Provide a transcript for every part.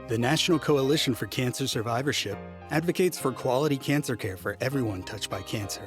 The National Coalition for Cancer Survivorship advocates for quality cancer care for everyone touched by cancer.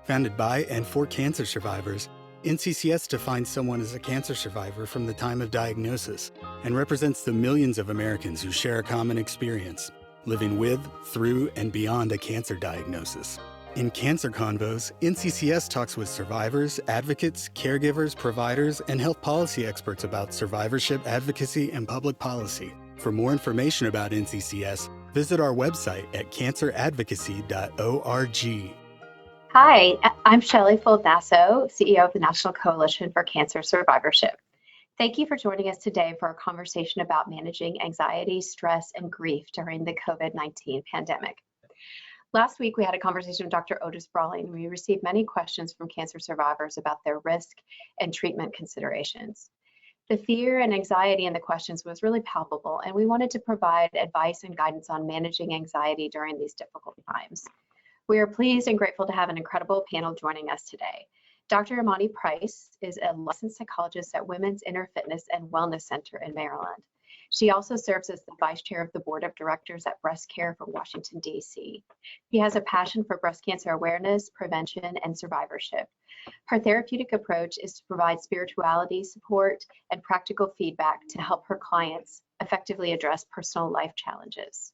Founded by and for cancer survivors, NCCS defines someone as a cancer survivor from the time of diagnosis and represents the millions of Americans who share a common experience, living with, through, and beyond a cancer diagnosis. In Cancer Convos, NCCS talks with survivors, advocates, caregivers, providers, and health policy experts about survivorship advocacy and public policy. For more information about NCCS, visit our website at canceradvocacy.org. Hi, I'm Shelley Fold-Nasso, CEO of the National Coalition for Cancer Survivorship. Thank you for joining us today for a conversation about managing anxiety, stress, and grief during the COVID-19 pandemic. Last week, we had a conversation with Dr. Otis Brawling, and we received many questions from cancer survivors about their risk and treatment considerations. The fear and anxiety in the questions was really palpable, and we wanted to provide advice and guidance on managing anxiety during these difficult times. We are pleased and grateful to have an incredible panel joining us today. Dr. Imani Price is a licensed psychologist at Women's Inner Fitness and Wellness Center in Maryland. She also serves as the vice chair of the board of directors at Breast Care for Washington, D.C. She has a passion for breast cancer awareness, prevention, and survivorship. Her therapeutic approach is to provide spirituality support and practical feedback to help her clients effectively address personal life challenges.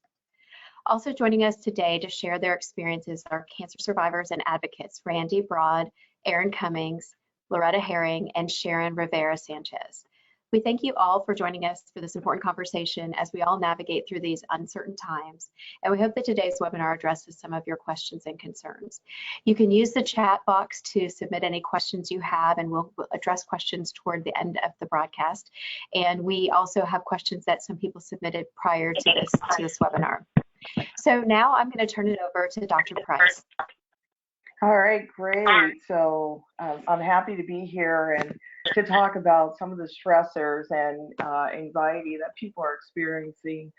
Also joining us today to share their experiences are cancer survivors and advocates Randy Broad, Erin Cummings, Loretta Herring, and Sharon Rivera Sanchez. We thank you all for joining us for this important conversation as we all navigate through these uncertain times, and we hope that today's webinar addresses some of your questions and concerns. You can use the chat box to submit any questions you have, and we'll address questions toward the end of the broadcast. And we also have questions that some people submitted prior to this webinar. So now I'm going to turn it over to Dr. Price. All right, great. So I'm happy to be here and to talk about some of the stressors and anxiety that people are experiencing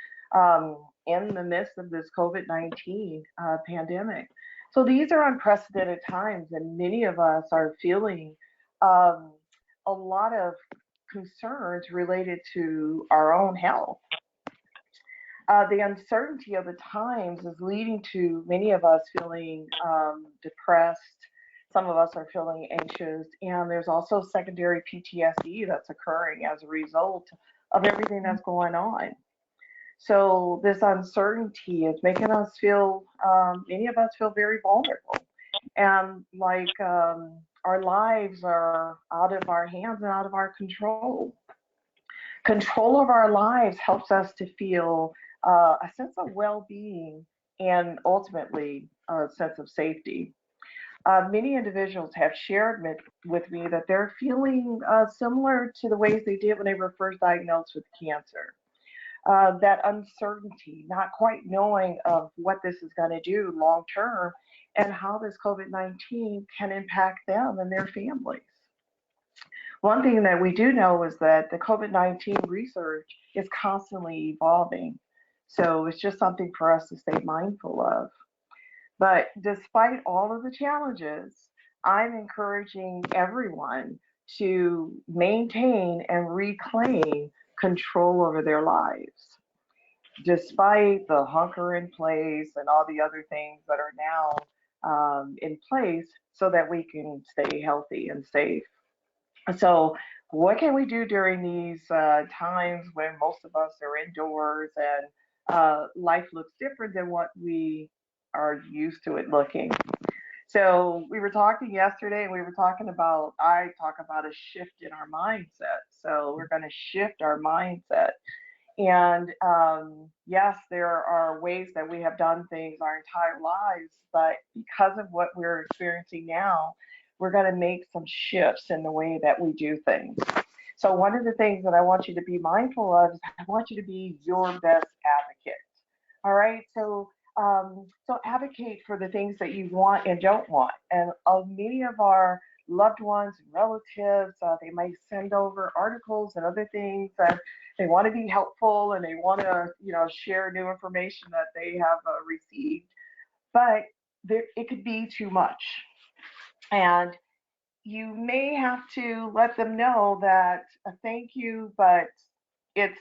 in the midst of this COVID-19 pandemic. So these are unprecedented times, and many of us are feeling a lot of concerns related to our own health. The uncertainty of the times is leading to many of us feeling depressed. Some of us are feeling anxious, and there's also secondary PTSD that's occurring as a result of everything that's going on. So this uncertainty is making us feel, many of us feel very vulnerable, and like our lives are out of our hands and out of our control. Control of our lives helps us to feel a sense of well-being and ultimately a sense of safety. Many individuals have shared with me that they're feeling similar to the ways they did when they were first diagnosed with cancer. That uncertainty, not quite knowing of what this is going to do long term and how this COVID-19 can impact them and their families. One thing that we do know is that the COVID-19 research is constantly evolving. So it's just something for us to stay mindful of. But despite all of the challenges, I'm encouraging everyone to maintain and reclaim control over their lives. Despite the hunker in place and all the other things that are now in place so that we can stay healthy and safe. So what can we do during these times when most of us are indoors and life looks different than what we are used to it looking? So we were talking yesterday, and I talk about a shift in our mindset. So we're going to shift our mindset. And yes, there are ways that we have done things our entire lives, but because of what we're experiencing now, we're going to make some shifts in the way that we do things. So one of the things that I want you to be mindful of is I want you to be your best advocate. All right, so advocate for the things that you want and don't want. And many of our loved ones and relatives, they might send over articles and other things that they want to be helpful and they want to, share new information that they have received. But it could be too much. And you may have to let them know that thank you, but it's,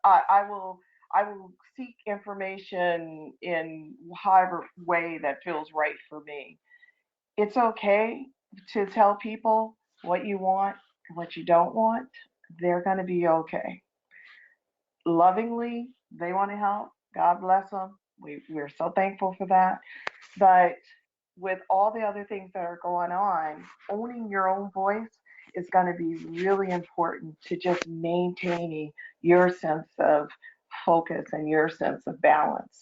I will I will seek information in however way that feels right for me. It's okay to tell people what you want and what you don't want. They're going to be okay. Lovingly, they want to help. God bless them. We're so thankful for that. But with all the other things that are going on, owning your own voice is going to be really important to just maintaining your sense of focus and your sense of balance.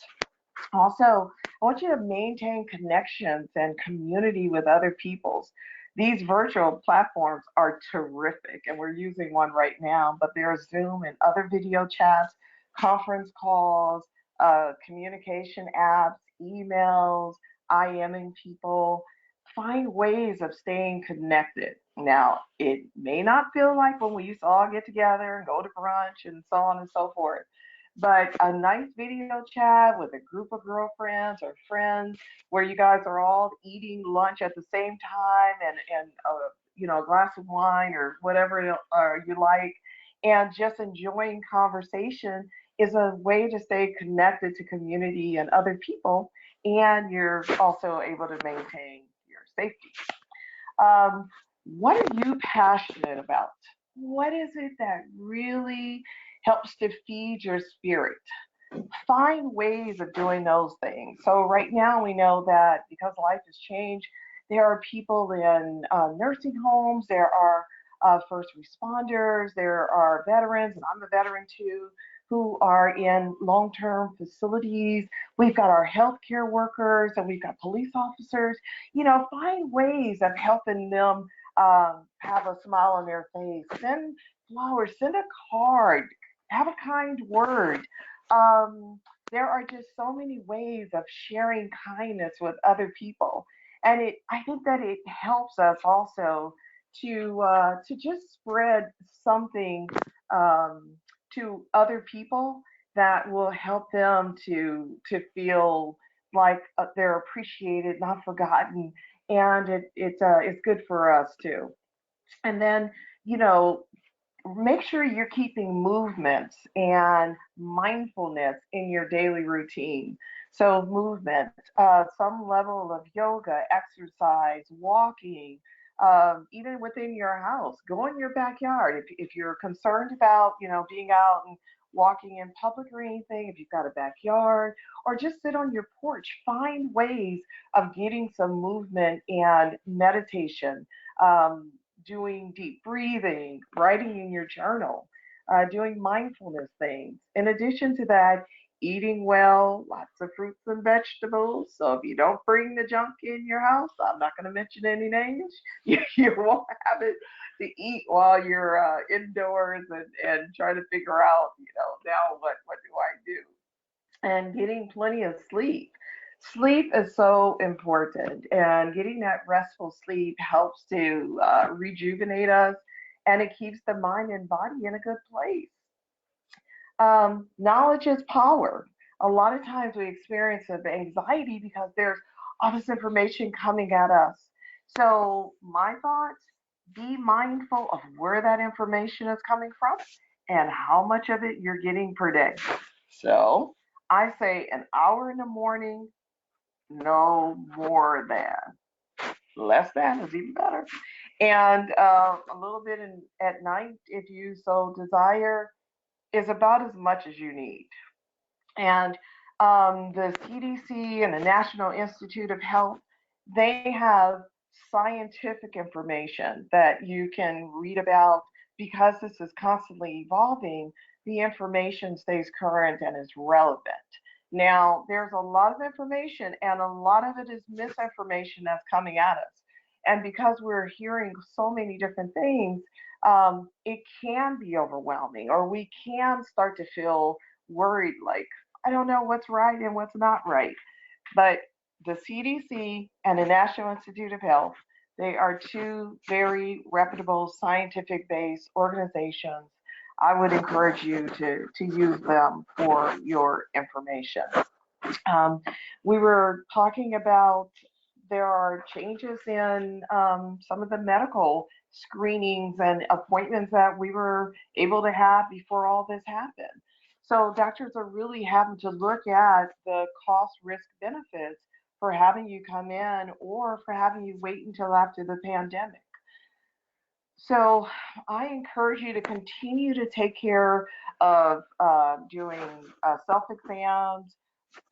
Also, I want you to maintain connections and community with other peoples. These virtual platforms are terrific, and we're using one right now, but there's Zoom and other video chats, conference calls, communication apps, emails, IMing people. Find ways of staying connected. Now, it may not feel like when we used to all get together and go to brunch and so on and so forth, but a nice video chat with a group of girlfriends or friends where you guys are all eating lunch at the same time and a glass of wine or whatever you like, and just enjoying conversation is a way to stay connected to community and other people, and you're also able to maintain your safety. What are you passionate about? What is it that really helps to feed your spirit? Find ways of doing those things. So right now we know that because life has changed, there are people in nursing homes, there are first responders, there are veterans, and I'm a veteran too, who are in long-term facilities. We've got our healthcare workers and we've got police officers. Find ways of helping them have a smile on their face. Send flowers, send a card, have a kind word. Um, there are just so many ways of sharing kindness with other people, and I think that it helps us also to just spread something um, to other people that will help them to feel like they're appreciated, not forgotten, and it's good for us too. And then you know make sure you're keeping movement and mindfulness in your daily routine. So, movement, some level of yoga, exercise, walking, even within your house, go in your backyard. If you're concerned about, being out and walking in public or anything, if you've got a backyard, or just sit on your porch, find ways of getting some movement and meditation. Um, Doing deep breathing, writing in your journal, doing mindfulness things. In addition to that, eating well, lots of fruits and vegetables. So if you don't bring the junk in your house, I'm not going to mention any names, you won't have it to eat while you're indoors and trying to figure out, now what do I do? And getting plenty of sleep. Sleep is so important, and getting that restful sleep helps to rejuvenate us, and it keeps the mind and body in a good place. Knowledge is power. A lot of times we experience of anxiety because there's all this information coming at us. So my thoughts, be mindful of where that information is coming from and how much of it you're getting per day. So I say an hour in the morning, no more than. Less than is even better. And a little bit at night, if you so desire, is about as much as you need. And the CDC and the National Institute of Health, they have scientific information that you can read about because this is constantly evolving. The information stays current and is relevant. Now, there's a lot of information, and a lot of it is misinformation that's coming at us. And because we're hearing so many different things, it can be overwhelming, or we can start to feel worried, like, I don't know what's right and what's not right. But the CDC and the National Institute of Health, they are two very reputable scientific based organizations. I would encourage you to use them for your information. Um, we were talking about there are changes in some of the medical screenings and appointments that we were able to have before all this happened. So doctors are really having to look at the cost risk benefits for having you come in or for having you wait until after the pandemic. So I encourage you to continue to take care of doing self-exams,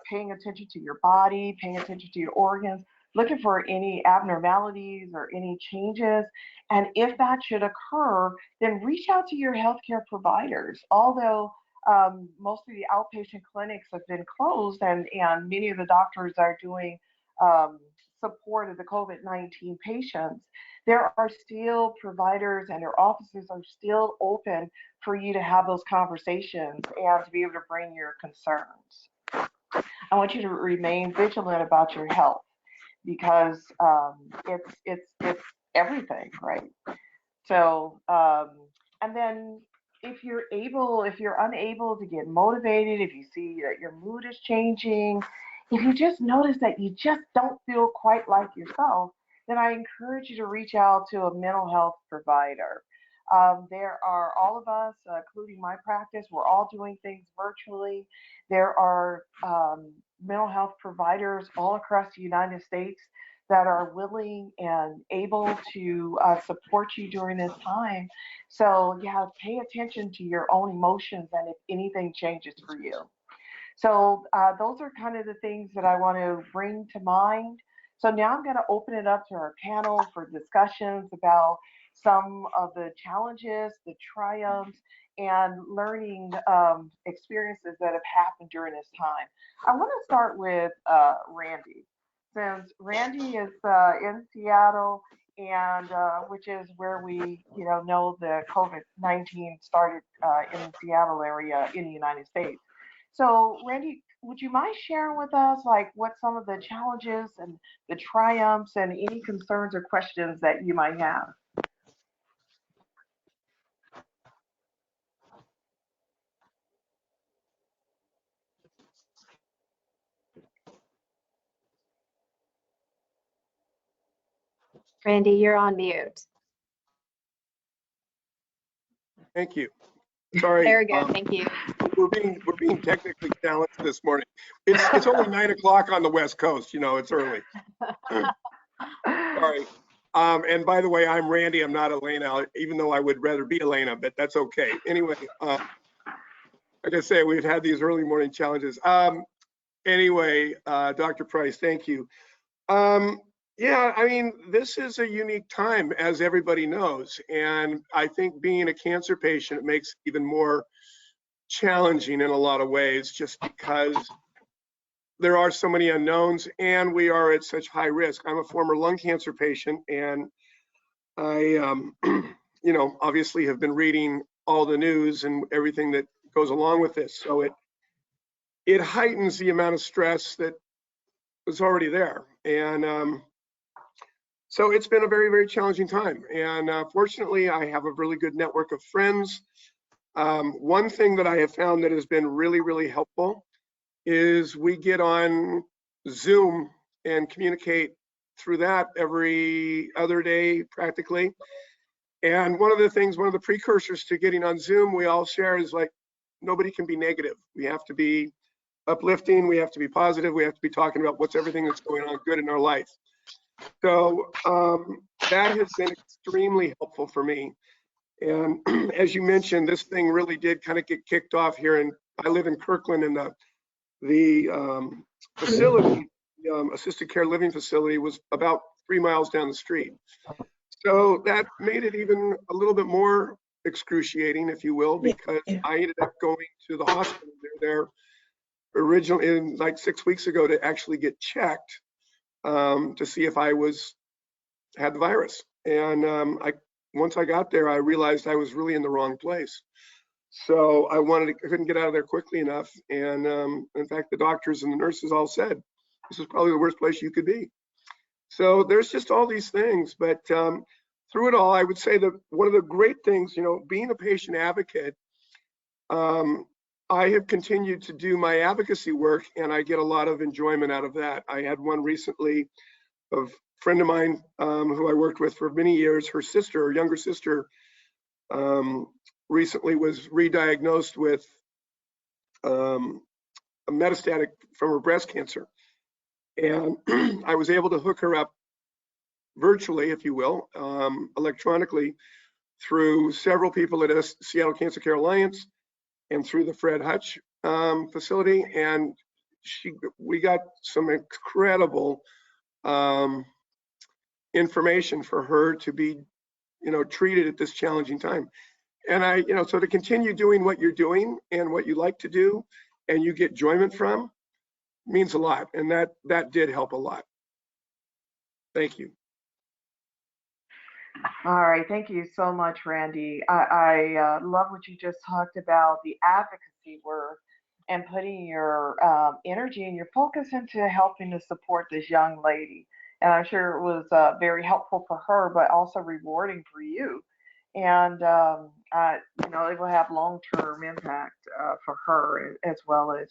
paying attention to your body, paying attention to your organs, looking for any abnormalities or any changes. And if that should occur, then reach out to your healthcare providers. Although most of the outpatient clinics have been closed and many of the doctors are doing um, support of the COVID-19 patients, there are still providers and their offices are still open for you to have those conversations and to be able to bring your concerns. I want you to remain vigilant about your health because it's everything, right? So and then if you're unable to get motivated, if you see that your mood is changing, if you just notice that you just don't feel quite like yourself, then I encourage you to reach out to a mental health provider. There are all of us, including my practice, we're all doing things virtually. There are mental health providers all across the United States that are willing and able to support you during this time. So yeah, pay attention to your own emotions and if anything changes for you. So those are kind of the things that I want to bring to mind. So now I'm going to open it up to our panel for discussions about some of the challenges, the triumphs, and learning experiences that have happened during this time. I want to start with Randy, since Randy is in Seattle, and which is where we, know the COVID-19 started in the Seattle area in the United States. So, Randy, would you mind sharing with us like what some of the challenges and the triumphs and any concerns or questions that you might have? Randy, you're on mute. Thank you. Sorry. Very good. Thank you. We're being technically challenged this morning. It's only 9 o'clock on the West Coast. It's early. Sorry. And by the way, I'm Randy. I'm not Elena, even though I would rather be Elena, but that's okay. Anyway, like I say, we've had these early morning challenges. Anyway, Dr. Price, thank you. Yeah, I mean, this is a unique time, as everybody knows. And I think being a cancer patient makes it even more challenging in a lot of ways, just because there are so many unknowns and we are at such high risk. I'm a former lung cancer patient, and I, obviously have been reading all the news and everything that goes along with this. So it heightens the amount of stress that was already there. And so it's been a very, very challenging time. And fortunately, I have a really good network of friends. One thing that I have found that has been really, really helpful is we get on Zoom and communicate through that every other day practically. And one of the precursors to getting on Zoom we all share is like, nobody can be negative. We have to be uplifting, we have to be positive, we have to be talking about everything that's going on good in our life. So that has been extremely helpful for me. And as you mentioned, this thing really did kind of get kicked off here. And I live in Kirkland, and the facility, the assisted care living facility, was about 3 miles down the street. So that made it even a little bit more excruciating, if you will, because I ended up going to the hospital there originally, like 6 weeks ago, to actually get checked to see if I had the virus. And once I got there, I realized I was really in the wrong place. So I couldn't get out of there quickly enough. And in fact, the doctors and the nurses all said, this is probably the worst place you could be. So there's just all these things. But through it all, I would say that one of the great things, being a patient advocate, I have continued to do my advocacy work, and I get a lot of enjoyment out of that. I had one recently of a friend of mine who I worked with for many years. Her younger sister, recently was re-diagnosed with a metastatic from her breast cancer. And I was able to hook her up virtually, if you will, electronically through several people at Seattle Cancer Care Alliance and through the Fred Hutch facility. And we got some incredible information for her to be, treated at this challenging time. And so to continue doing what you're doing and what you like to do and you get enjoyment from means a lot. And that did help a lot. Thank you. All right, thank you so much, Randy. I love what you just talked about, the advocacy work and putting your energy and your focus into helping to support this young lady. And I'm sure it was very helpful for her, but also rewarding for you. And it will have long-term impact for her, as well as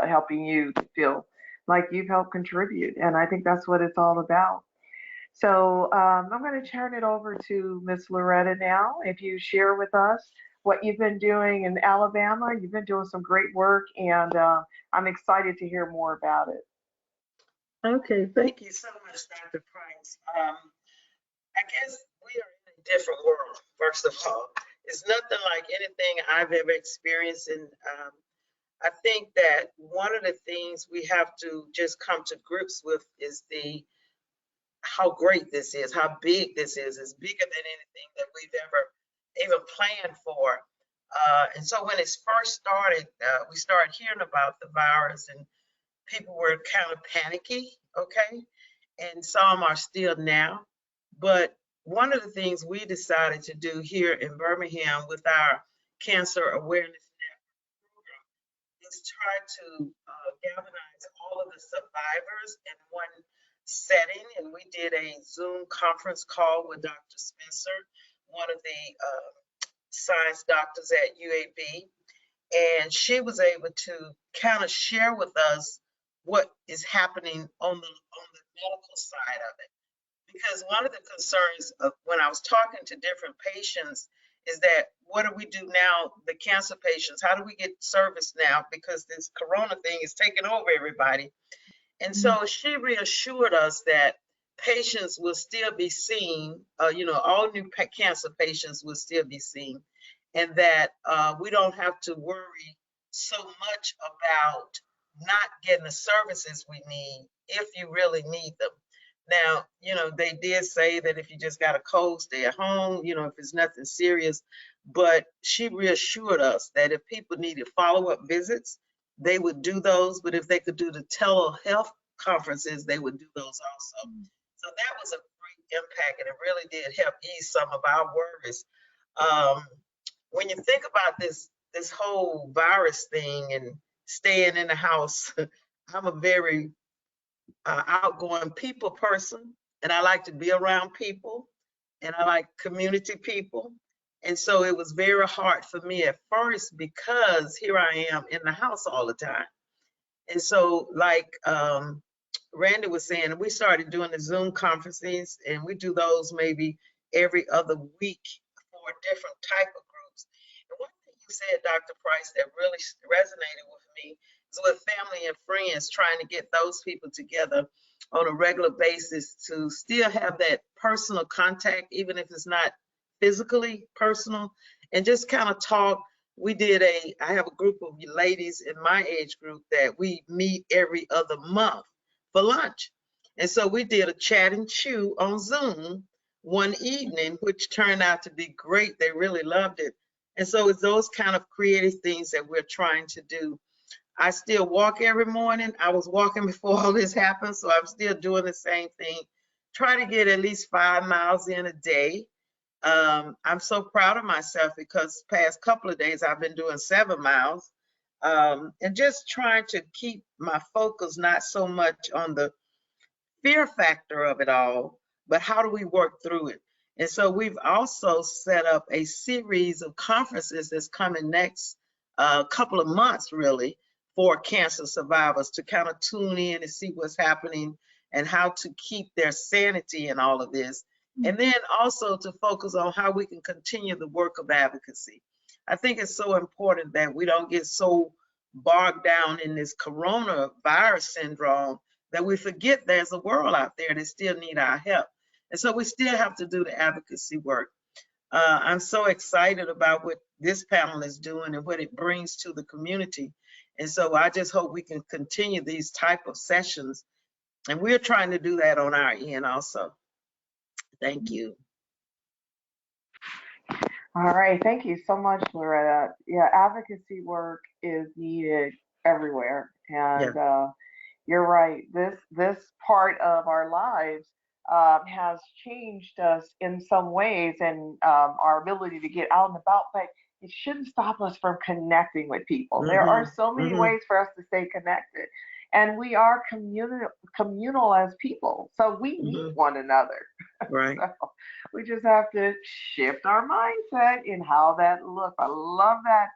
helping you to feel like you've helped contribute. And I think that's what it's all about. So I'm going to turn it over to Miss Loretta now. If you share with us what you've been doing in Alabama, you've been doing some great work, and I'm excited to hear more about it. Okay, thank you so much, Dr. Price. I guess we are in a different world, first of all. It's nothing like anything I've ever experienced. And I think that one of the things we have to just come to grips with is how great this is, how big this is. It's bigger than anything that we've ever even planned for. And so when it first started, we started hearing about the virus and people were kind of panicky, okay? And some are still now. But one of the things we decided to do here in Birmingham with our Cancer Awareness Network program is try to galvanize all of the survivors in one setting. And we did a Zoom conference call with Dr. Spencer, one of the science doctors at UAB. And she was able to kind of share with us what is happening on the medical side of it. Because one of the concerns of when I was talking to different patients is that what do we do now, the cancer patients, how do we get service now? Because this corona thing is taking over everybody. And so she reassured us that patients will still be seen, all new cancer patients will still be seen, and that we don't have to worry so much about not getting the services we need if you really need them. Now, they did say that if you just got a cold, stay at home, if it's nothing serious, but she reassured us that if people needed follow-up visits, they would do those, but if they could do the telehealth conferences, they would do those also. So that was a great impact, and it really did help ease some of our worries. When you think about this whole virus thing and staying in the house, I'm a very outgoing people person, and I like to be around people, and I like community people. And so it was very hard for me at first because here I am in the house all the time. And so like Randy was saying, we started doing the Zoom conferences, and we do those maybe every other week for different type of groups. And one thing you said, Dr. Price, that really resonated with me is with family and friends, trying to get those people together on a regular basis to still have that personal contact, even if it's not physically personal, and just kind of talk. I have a group of ladies in my age group that we meet every other month for lunch. And so we did a chat and chew on Zoom one evening, which turned out to be great. They really loved it. And so it's those kind of creative things that we're trying to do. I still walk every morning. I was walking before all this happened, so I'm still doing the same thing. Try to get at least 5 miles in a day. I'm so proud of myself because past couple of days I've been doing 7 miles, and just trying to keep my focus not so much on the fear factor of it all, but how do we work through it? And so we've also set up a series of conferences that's coming next couple of months really for cancer survivors to kind of tune in and see what's happening and how to keep their sanity in all of this. And then also to focus on how we can continue the work of advocacy. I think it's so important that we don't get so bogged down in this coronavirus syndrome that we forget there's a world out there that still need our help. And so we still have to do the advocacy work. I'm so excited about what this panel is doing and what it brings to the community. And so I just hope we can continue these type of sessions. And we're trying to do that on our end also. Thank you. All right, thank you so much, Loretta. Yeah, advocacy work is needed everywhere, and you're right. This part of our lives has changed us in some ways, and our ability to get out and about. But it shouldn't stop us from connecting with people. There are so many ways for us to stay connected, and we are communal as people, so we need one another. Right. So we just have to shift our mindset in how that looks. I love that.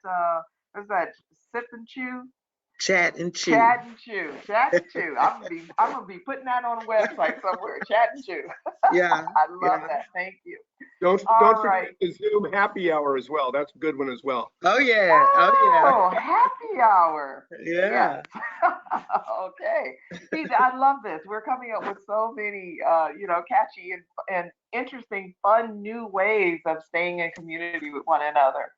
What's that? Sip and chew. Chat and chew. Chat and chew. Chat and chew. I'm gonna be putting that on a website somewhere. Chat and chew. Yeah. I love that. Thank you. Don't right. forget the Zoom happy hour as well. That's a good one as well. Oh yeah. Oh yeah. Happy hour. Yeah. Yes. Okay. See, I love this. We're coming up with so many, catchy and interesting, fun new ways of staying in community with one another.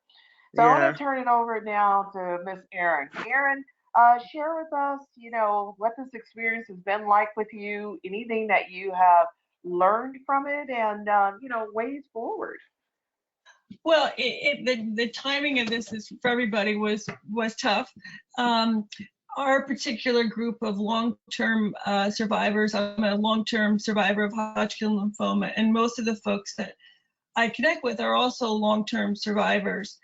So I want to turn it over now to Miss Erin. Erin, share with us, what this experience has been like with you, anything that you have learned from it, and ways forward. Well, the timing of this is for everybody was tough. Our particular group of long-term survivors, I'm a long-term survivor of Hodgkin lymphoma, and most of the folks that I connect with are also long-term survivors.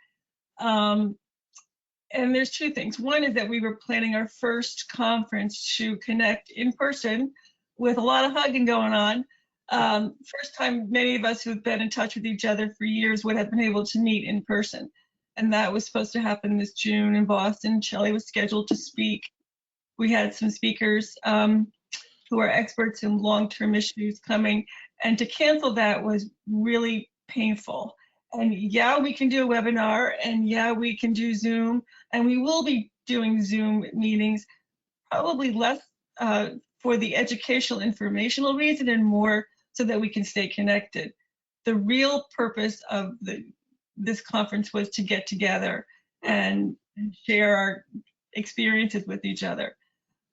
And there's two things. One is that we were planning our first conference to connect in person with a lot of hugging going on. First time many of us who've been in touch with each other for years would have been able to meet in person. And that was supposed to happen this June in Boston. Shelley was scheduled to speak. We had some speakers who are experts in long-term issues coming. And to cancel that was really painful. And yeah, we can do a webinar, and yeah, we can do Zoom, and we will be doing Zoom meetings, probably less for the educational informational reason and more so that we can stay connected. The real purpose of this conference was to get together and share our experiences with each other.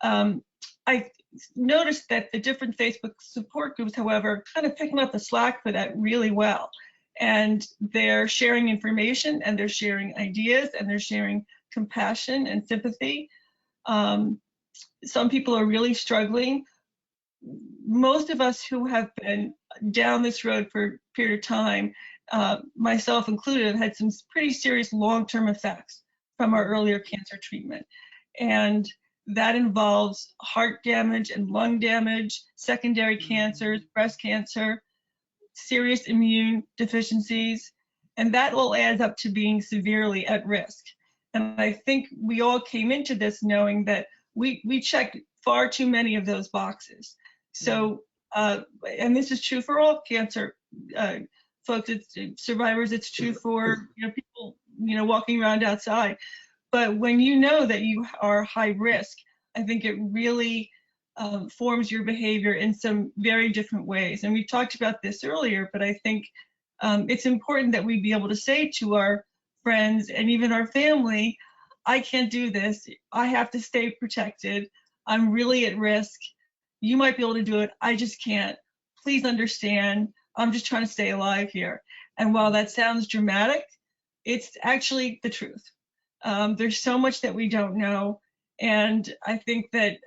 I noticed that the different Facebook support groups, however, kind of picking up the slack for that really well. And they're sharing information, and they're sharing ideas, and they're sharing compassion and sympathy. Some people are really struggling. Most of us who have been down this road for a period of time, myself included, have had some pretty serious long-term effects from our earlier cancer treatment. And that involves heart damage and lung damage, secondary cancers, breast cancer, serious immune deficiencies, and that all adds up to being severely at risk. And I think we all came into this knowing that we checked far too many of those boxes. So, and this is true for all cancer folks, survivors, it's true for people walking around outside. But when you know that you are high risk, I think it really forms your behavior in some very different ways. And we talked about this earlier, but I think it's important that we be able to say to our friends and even our family, I can't do this. I have to stay protected. I'm really at risk. You might be able to do it. I just can't. Please understand. I'm just trying to stay alive here. And while that sounds dramatic, it's actually the truth. There's so much that we don't know. And I think that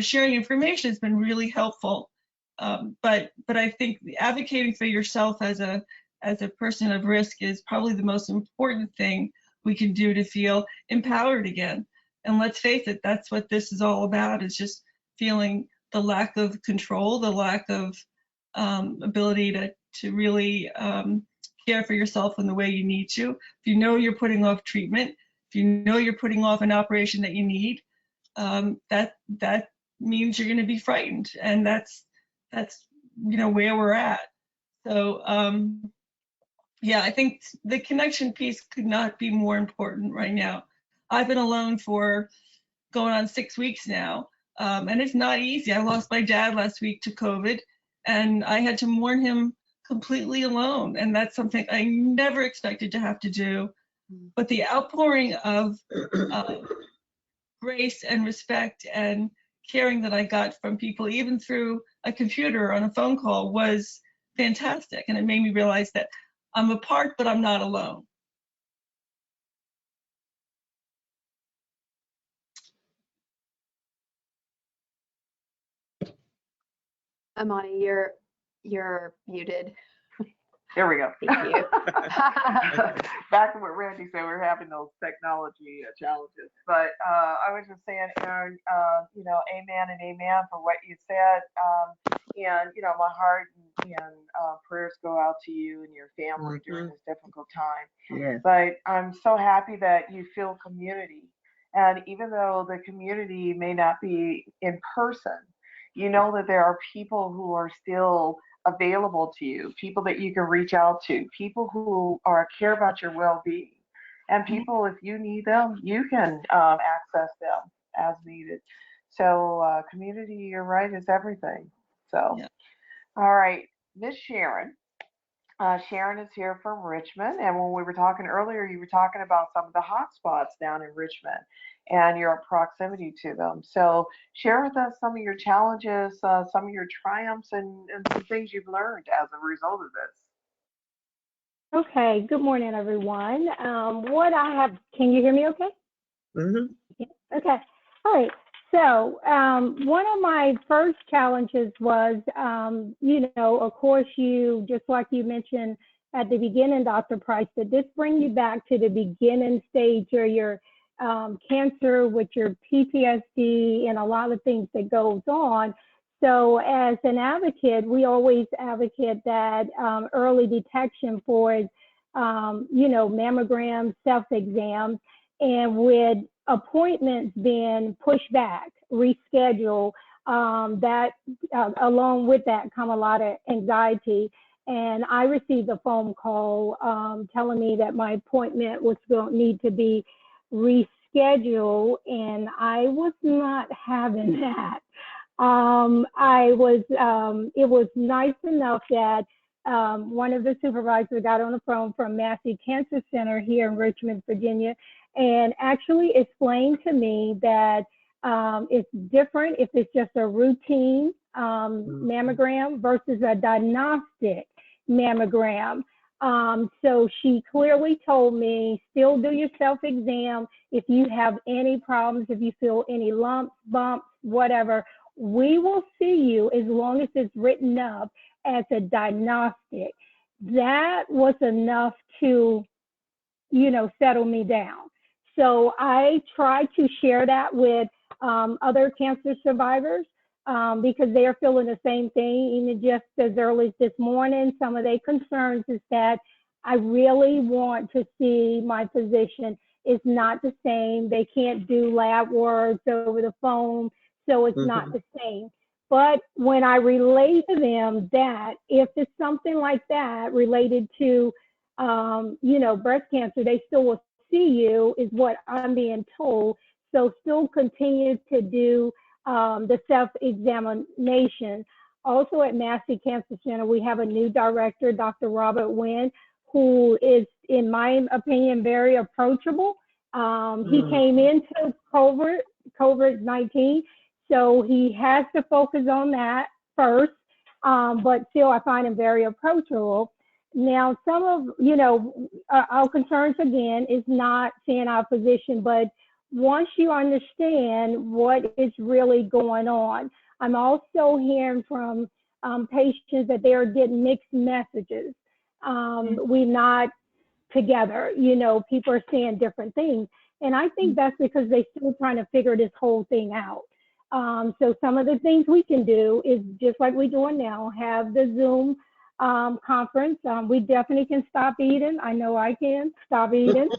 sharing information has been really helpful. But I think advocating for yourself as a person of risk is probably the most important thing we can do to feel empowered again. And let's face it, that's what this is all about, is just feeling the lack of control, the lack of ability to really care for yourself in the way you need to. If you know you're putting off treatment, if you know you're putting off an operation that you need, that means you're going to be frightened, and that's where we're at. So yeah, I think the connection piece could not be more important right now. I've been alone for going on 6 weeks now. And it's not easy. I lost my dad last week to COVID, and I had to mourn him completely alone. And that's something I never expected to have to do. But the outpouring of grace and respect and caring that I got from people, even through a computer on a phone call, was fantastic. And it made me realize that I'm apart, but I'm not alone. Amani, you're muted. There we go. Thank you. Back to what Randy said, we're having those technology challenges. But I was just saying, Aaron, amen and amen for what you said. And, my heart and prayers go out to you and your family during this difficult time. Yes. But I'm so happy that you feel community. And even though the community may not be in person, you know that there are people who are still available to you, people that you can reach out to, people who care about your well-being, and people, if you need them, you can access them as needed. So community, you're right, is everything. So, yeah. All right, Miss Sharon. Sharon is here from Richmond, and when we were talking earlier, you were talking about some of the hot spots down in Richmond and your proximity to them. So share with us some of your challenges, some of your triumphs, and some things you've learned as a result of this. Okay, good morning, everyone. Can you hear me okay? Mm-hmm. Okay, all right. So one of my first challenges was, of course, just like you mentioned at the beginning, Dr. Price, that this brings you back to the beginning stage of your cancer with your PTSD and a lot of things that goes on. So as an advocate, we always advocate that early detection for, mammograms, self-exams, and with appointments being pushed back, rescheduled, along with that come a lot of anxiety. And I received a phone call telling me that my appointment was going to need to be rescheduled, and I was not having that. It was nice enough that one of the supervisors got on the phone from Massey Cancer Center here in Richmond, Virginia, and actually explained to me that it's different if it's just a routine mammogram versus a diagnostic mammogram. So she clearly told me, still do your self-exam. If you have any problems, if you feel any lumps, bumps, whatever, we will see you as long as it's written up as a diagnostic. That was enough to, settle me down. So I try to share that with other cancer survivors because they are feeling the same thing. Even just as early as this morning, some of their concerns is that I really want to see my physician. It's not the same. They can't do lab words over the phone, so it's not the same. But when I relate to them that if it's something like that related to, breast cancer, they still will see you, is what I'm being told. So still continue to do the self-examination. Also at Massey Cancer Center, we have a new director, Dr. Robert Wynn, who is, in my opinion, very approachable. He came into COVID-19, so he has to focus on that first, but still I find him very approachable. Now, some of, our concerns, again, is not seeing our physician, but once you understand what is really going on, I'm also hearing from patients that they are getting mixed messages. We're not together, people are saying different things. And I think that's because they're still trying to figure this whole thing out. So some of the things we can do is just like we're doing now, have the Zoom conference. We definitely can stop eating. I know I can stop eating.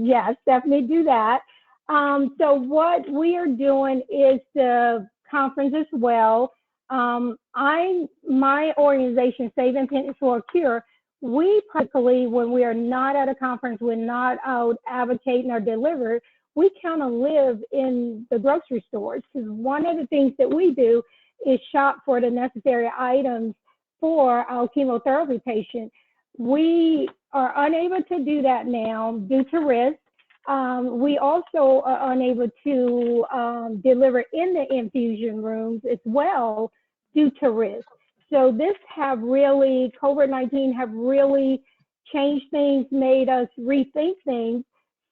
Yes, definitely do that. So what we are doing is the conference as well. My organization, Saving Pennies for a Cure, we practically, when we are not at a conference, we're not out advocating or delivering, we kind of live in the grocery stores, because one of the things that we do is shop for the necessary items for our chemotherapy patient. We are unable to do that now due to risk. We also are unable to deliver in the infusion rooms as well due to risk. So this have really, COVID-19 have really changed things, made us rethink things.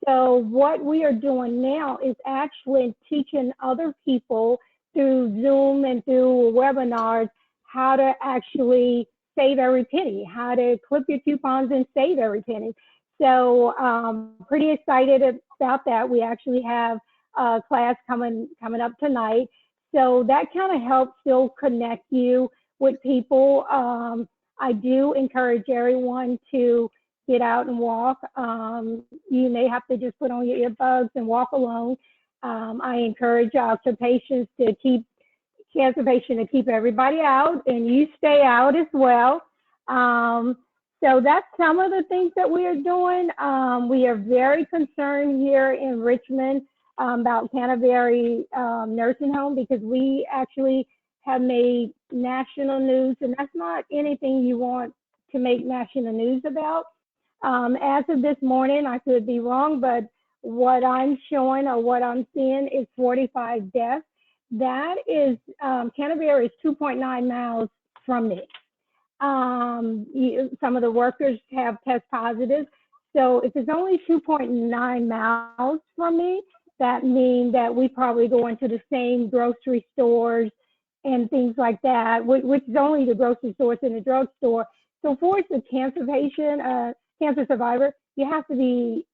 So what we are doing now is actually teaching other people through Zoom and through webinars how to actually save every penny, how to clip your coupons and save every penny. So pretty excited about that. We actually have a class coming up tonight. So that kind of helps still connect you with people. I do encourage everyone to get out and walk. You may have to just put on your earbuds and walk alone. I encourage cancer patients to keep everybody out, and you stay out as well. So that's some of the things that we are doing. We are very concerned here in Richmond about Canterbury Nursing Home, because we actually have made national news, and that's not anything you want to make national news about. As of this morning, I could be wrong, but what I'm showing or what I'm seeing is 45 deaths. That is, Canterbury is 2.9 miles from me. Some of the workers have test positive. So if it's only 2.9 miles from me, that means that we probably go into the same grocery stores and things like that, which is only the grocery stores and the drugstore. So for a cancer patient, cancer survivor, you have to be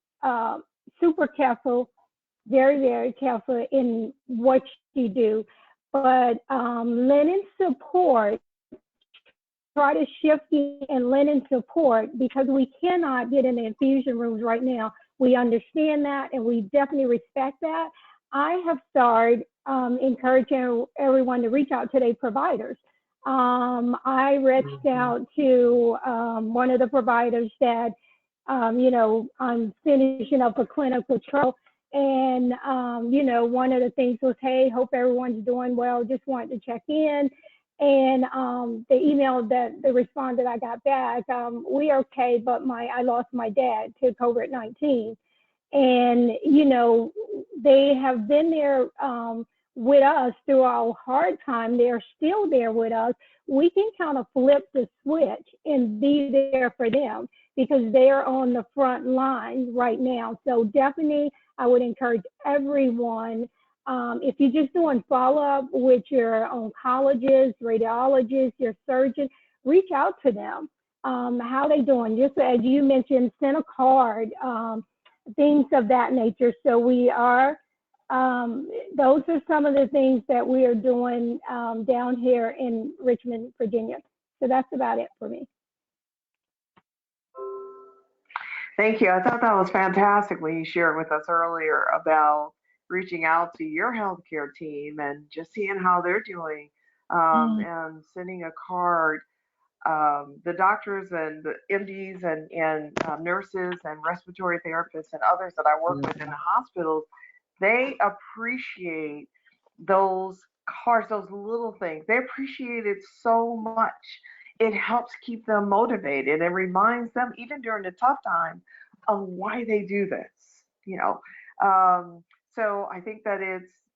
super careful, very, very careful in what you do. But lending support, try to shift and lend in support, because we cannot get in the infusion rooms right now. We understand that, and we definitely respect that. I have started encouraging everyone to reach out to their providers. I reached out to one of the providers that, I'm finishing up a clinical trial, and, one of the things was, hey, hope everyone's doing well, just wanted to check in. And the email the response that I got back, we are okay, but I lost my dad to COVID-19. And, they have been there with us through our hard time. They're still there with us. We can kind of flip the switch and be there for them, because they're on the front line right now. So definitely, I would encourage everyone, if you're just doing follow-up with your oncologist, radiologist, your surgeon, reach out to them. How they doing? Just as you mentioned, send a card, things of that nature. So we are, those are some of the things that we are doing down here in Richmond, Virginia. So that's about it for me. Thank you. I thought that was fantastic when you shared with us earlier about reaching out to your healthcare team and just seeing how they're doing, and sending a card. The doctors and the MDs and nurses and respiratory therapists and others that I work with in the hospitals, they appreciate those cards, those little things. They appreciate it so much. It helps keep them motivated and reminds them, even during the tough time, of why they do this. So I think that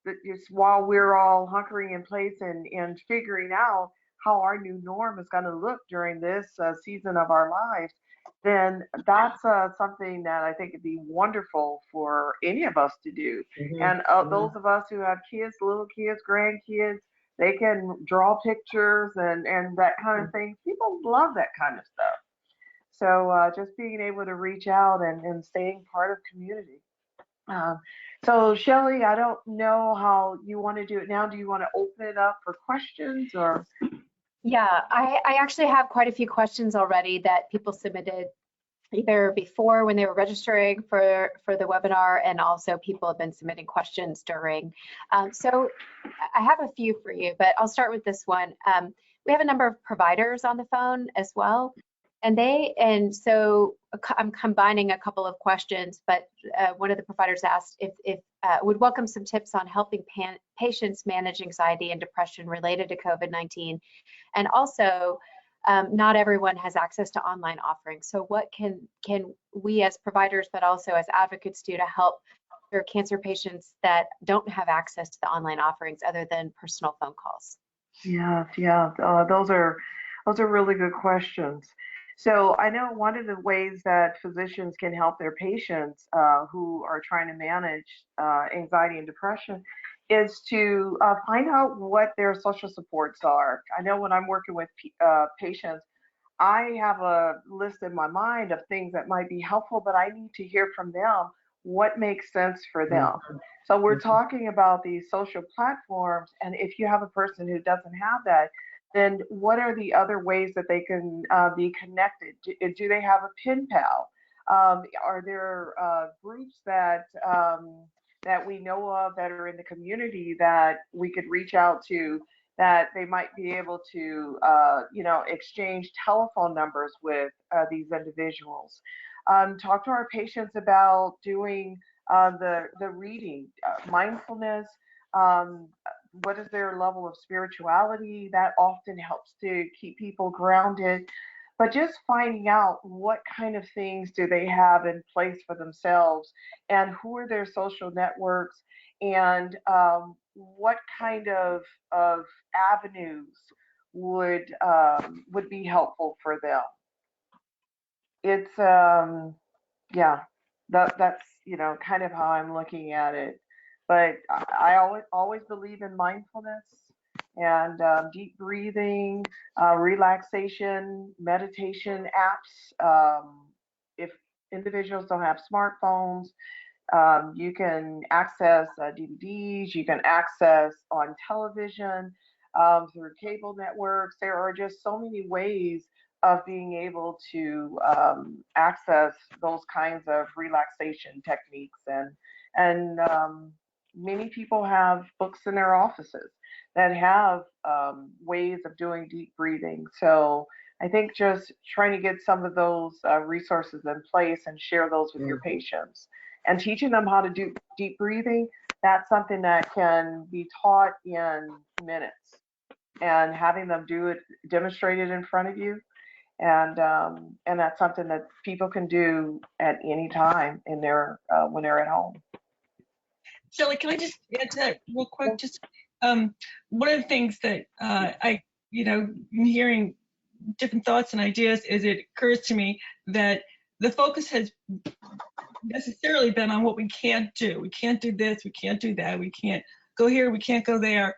it's while we're all hunkering in place and figuring out how our new norm is going to look during this season of our lives, then that's something that I think would be wonderful for any of us to do. And those of us who have kids, little kids, grandkids, they can draw pictures and that kind of thing. People love that kind of stuff. So just being able to reach out and staying part of community. So Shelley, I don't know how you want to do it now. Do you want to open it up for questions or? Yeah, I actually have quite a few questions already that people submitted either before when they were registering for the webinar, and also people have been submitting questions during. So I have a few for you, but I'll start with this one. We have a number of providers on the phone as well. And so I'm combining a couple of questions, but one of the providers asked if would welcome some tips on helping patients manage anxiety and depression related to COVID-19. And also, not everyone has access to online offerings. So what can we as providers, but also as advocates, do to help for cancer patients that don't have access to the online offerings other than personal phone calls? Yeah, those are really good questions. So I know one of the ways that physicians can help their patients who are trying to manage anxiety and depression is to find out what their social supports are. I know when I'm working with patients, I have a list in my mind of things that might be helpful, but I need to hear from them what makes sense for them. So we're talking about these social platforms, and if you have a person who doesn't have that, then what are the other ways that they can be connected? Do they have a pen pal? Are there groups that that we know of that are in the community that we could reach out to, that they might be able to, exchange telephone numbers with these individuals? Talk to our patients about doing the reading, mindfulness. What is their level of spirituality? That often helps to keep people grounded. But just finding out what kind of things do they have in place for themselves, and who are their social networks, and what kind of avenues would be helpful for them. It's yeah, that's kind of how I'm looking at it. But I always believe in mindfulness and deep breathing, relaxation, meditation apps. If individuals don't have smartphones, you can access DVDs, you can access on television, through cable networks. There are just so many ways of being able to access those kinds of relaxation techniques. And many people have books in their offices that have ways of doing deep breathing. So I think just trying to get some of those resources in place and share those with your patients, and teaching them how to do deep breathing, that's something that can be taught in minutes, and having them do it, demonstrated in front of you. And that's something that people can do at any time in their when they're at home. Shelley, can I just add to that real quick? Just one of the things that hearing different thoughts and ideas, is it occurs to me that the focus has necessarily been on what we can't do. We can't do this, we can't do that, we can't go here, we can't go there.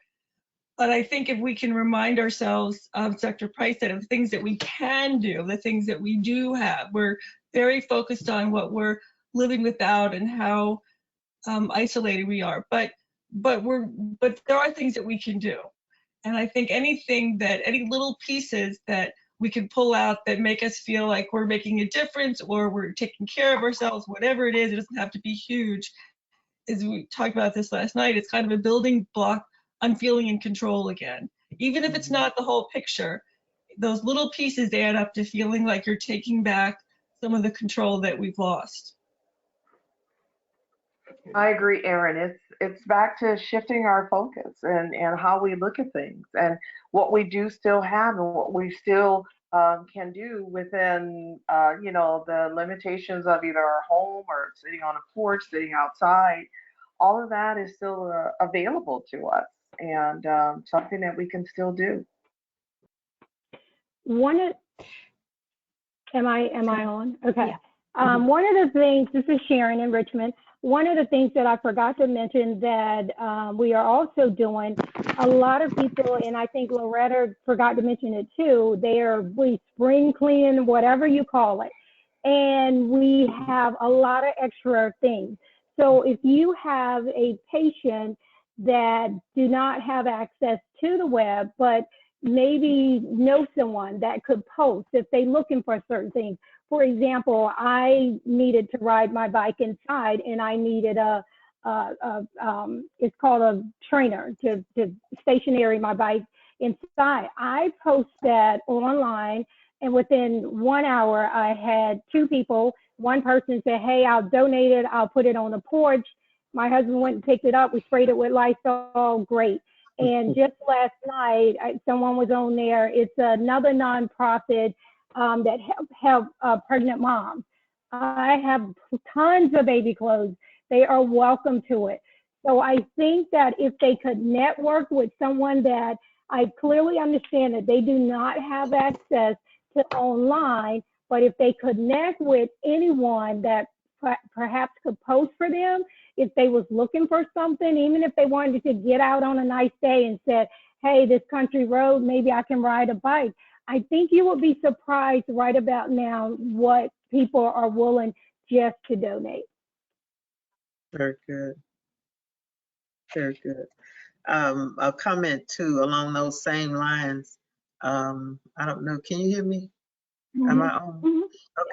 But I think if we can remind ourselves, Dr. Price said, of things that we can do, the things that we do have, we're very focused on what we're living without and how isolated we are. But there are things that we can do. And I think any little pieces that we can pull out that make us feel like we're making a difference or we're taking care of ourselves, whatever it is, it doesn't have to be huge. As we talked about this last night, it's kind of a building block on feeling in control again. Even if it's not the whole picture, those little pieces add up to feeling like you're taking back some of the control that we've lost. I agree, Erin. It's back to shifting our focus and how we look at things, and what we do still have, and what we still can do within the limitations of either our home or sitting on a porch, sitting outside. All of that is still available to us, and something that we can still do. Am I on? Okay. Yeah. One of the things, this is Sharon in Richmond. One of the things that I forgot to mention that we are also doing, a lot of people, and I think Loretta forgot to mention it too, we spring clean, whatever you call it. And we have a lot of extra things. So if you have a patient that do not have access to the web, but maybe know someone that could post if they're looking for certain things. For example, I needed to ride my bike inside, and I needed it's called a trainer to stationary my bike inside. I post that online, And within 1 hour, I had 2 people. One person said, hey, I'll donate it. I'll put it on the porch. My husband went and picked it up. We sprayed it with Lysol. Great. And just last night, someone was on there. It's another nonprofit that help pregnant moms. I have tons of baby clothes. They are welcome to it. So I think that if they could network with someone that I clearly understand that they do not have access to online, but if they connect with anyone that perhaps could post for them, if they was looking for something, even if they wanted to get out on a nice day and said, hey, this country road, maybe I can ride a bike. I think you would be surprised right about now what people are willing just to donate. Very good. Very good. A comment too along those same lines. I don't know, can you hear me? Am I on? Mm-hmm.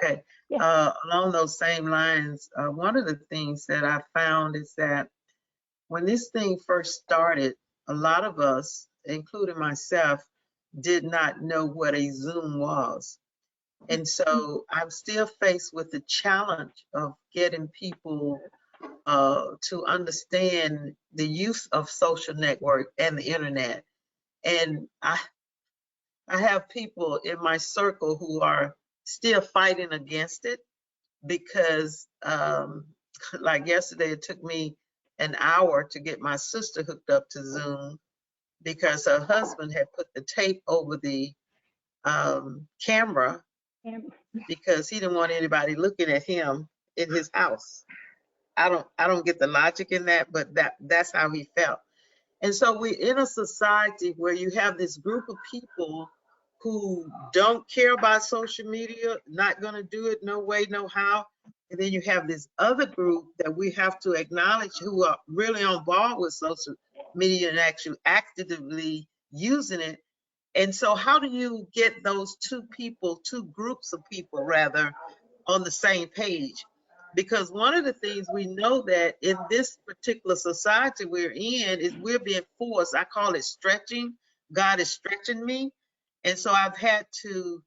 Okay. Yeah. Along those same lines, one of the things that I found is that when this thing first started, a lot of us, including myself, did not know what a Zoom was. And so I'm still faced with the challenge of getting people to understand the use of social network and the internet. And I have people in my circle who are still fighting against it because like yesterday, it took me an hour to get my sister hooked up to Zoom because her husband had put the tape over the camera because he didn't want anybody looking at him in his house. I don't get the logic in that, but that's how he felt. And so we're in a society where you have this group of people who don't care about social media, not going to do it no way, no how. And then you have this other group that we have to acknowledge who are really on board with social media and actually actively using it. And so how do you get those two groups of people rather, on the same page? Because one of the things we know that in this particular society we're in is we're being forced, I call it stretching. God is stretching me. And so I've had to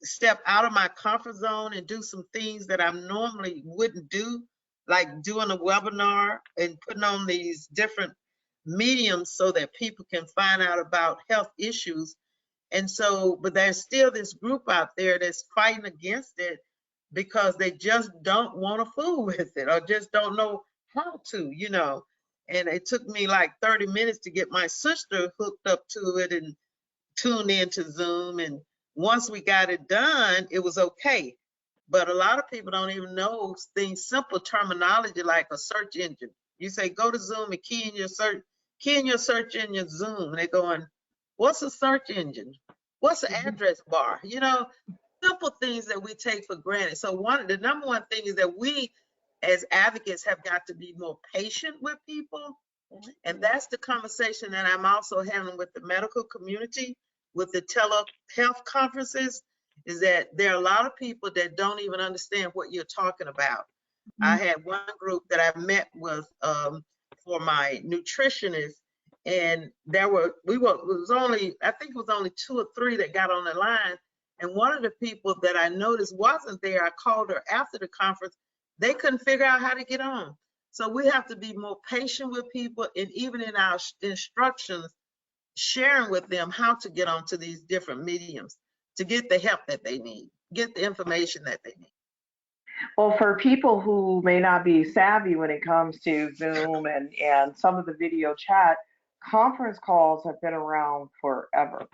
step out of my comfort zone and do some things that I normally wouldn't do, like doing a webinar and putting on these different mediums so that people can find out about health issues. And so, but there's still this group out there that's fighting against it because they just don't want to fool with it or just don't know how to, you know. And it took me like 30 minutes to get my sister hooked up to it and tuned into Zoom. And once we got it done, it was okay. But a lot of people don't even know things, simple terminology like a search engine. You say, go to Zoom and key in your search in your Zoom. And they're going, what's a search engine? What's an address bar? You know, simple things that we take for granted. So the number one thing is that we as advocates have got to be more patient with people. And that's the conversation that I'm also having with the medical community, with the telehealth conferences, is that there are a lot of people that don't even understand what you're talking about. I had one group that I met with for my nutritionist, and I think it was only 2 or 3 that got on the line. And one of the people that I noticed wasn't there, I called her after the conference. They couldn't figure out how to get on. So we have to be more patient with people, and even in our instructions, sharing with them how to get onto these different mediums to get the help that they need, get the information that they need. Well, for people who may not be savvy when it comes to Zoom and some of the video chat, conference calls have been around forever.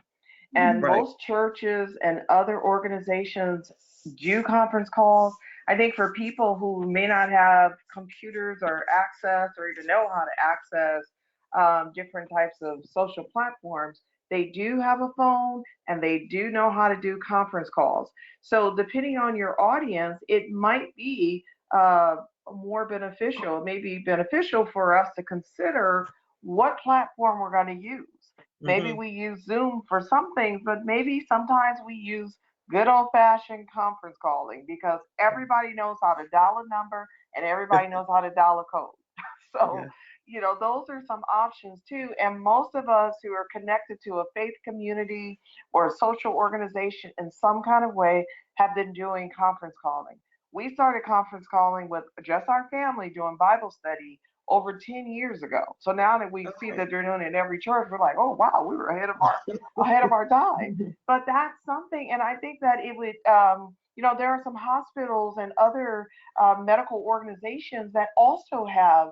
And Right. most churches and other organizations do conference calls. I think for people who may not have computers or access or even know how to access different types of social platforms, they do have a phone and they do know how to do conference calls. So depending on your audience, it might be more beneficial. It may be beneficial for us to consider what platform we're going to use. Maybe we use Zoom for some things, but maybe sometimes we use good old-fashioned conference calling because everybody knows how to dial a number and everybody knows how to dial a code. So those are some options too. And most of us who are connected to a faith community or a social organization in some kind of way have been doing conference calling. We started conference calling with just our family doing Bible study over 10 years ago. So now that we see that they're doing it in every church, we're like, oh wow, we were ahead of our time. But that's something, and I think that it would, there are some hospitals and other medical organizations that also have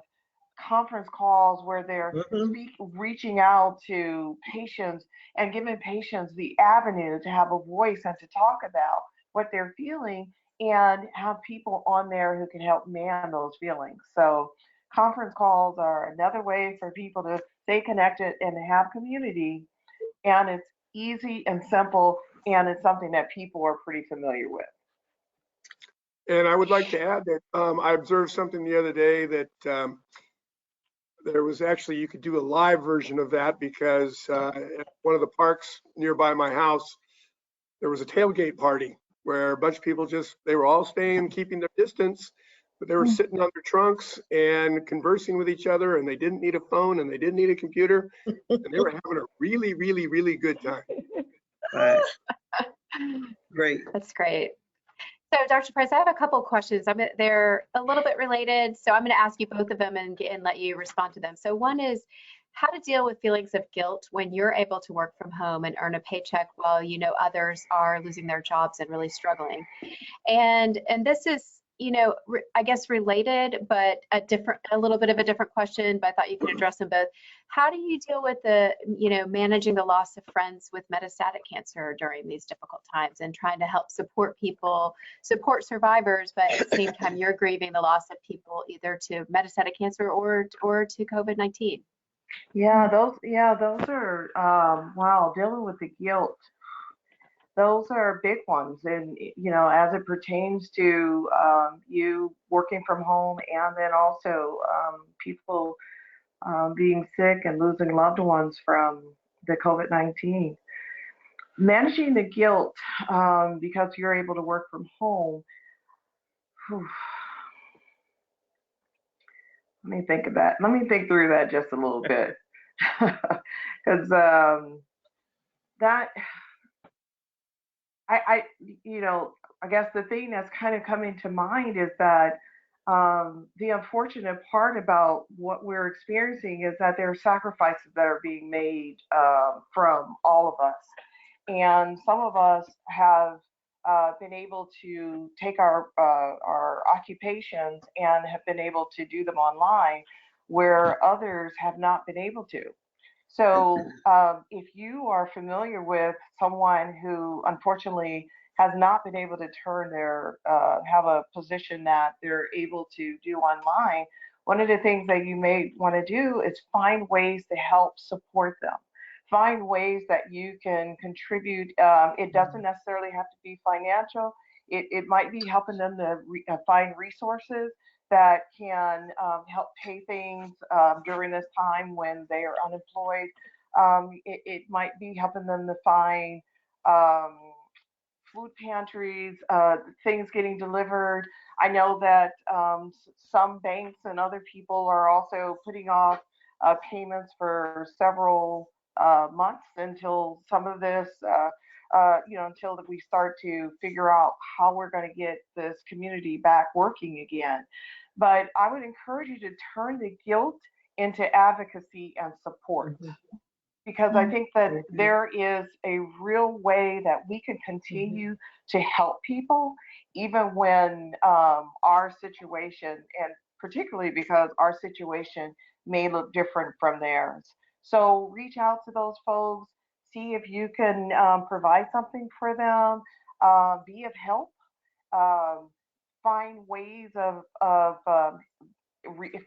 conference calls where they're reaching out to patients and giving patients the avenue to have a voice and to talk about what they're feeling, and have people on there who can help man those feelings. So conference calls are another way for people to stay connected and have community, and it's easy and simple, and it's something that people are pretty familiar with. And I would like to add that I observed something the other day that there was actually, you could do a live version of that, because at one of the parks nearby my house, there was a tailgate party where a bunch of people they were all keeping their distance, but they were sitting on their trunks and conversing with each other, and they didn't need a phone and they didn't need a computer, and they were having a really, really, really good time. Right. Great. That's great. So, Dr. Price, I have a couple of questions. They're a little bit related, so I'm going to ask you both of them and let you respond to them. So one is how to deal with feelings of guilt when you're able to work from home and earn a paycheck while others are losing their jobs and really struggling. And this is, I guess related, but a little bit of a different question, but I thought you could address them both. How do you deal with managing the loss of friends with metastatic cancer during these difficult times, and trying to help support survivors, but at the same time you're grieving the loss of people either to metastatic cancer or to COVID-19? Yeah, those are wow, dealing with the guilt. Those are big ones, and as it pertains to you working from home, and then also people being sick and losing loved ones from the COVID-19. Managing the guilt because you're able to work from home. Whew. Let me think through that just a little bit, because that. I guess the thing that's kind of coming to mind is that the unfortunate part about what we're experiencing is that there are sacrifices that are being made from all of us. And some of us have been able to take our occupations and have been able to do them online, where others have not been able to. So if you are familiar with someone who unfortunately has not been able to have a position that they're able to do online, one of the things that you may want to do is find ways to help support them. Find ways that you can contribute. It doesn't necessarily have to be financial. It might be helping them to find resources that can help pay things during this time when they are unemployed. It might be helping them to find food pantries, things getting delivered. I know that some banks and other people are also putting off payments for several months until some of this, until that we start to figure out how we're going to get this community back working again. But I would encourage you to turn the guilt into advocacy and support, because I think that there is a real way that we can continue to help people, even when our situation, and particularly because our situation may look different from theirs. So reach out to those folks, see if you can provide something for them, be of help. Find ways of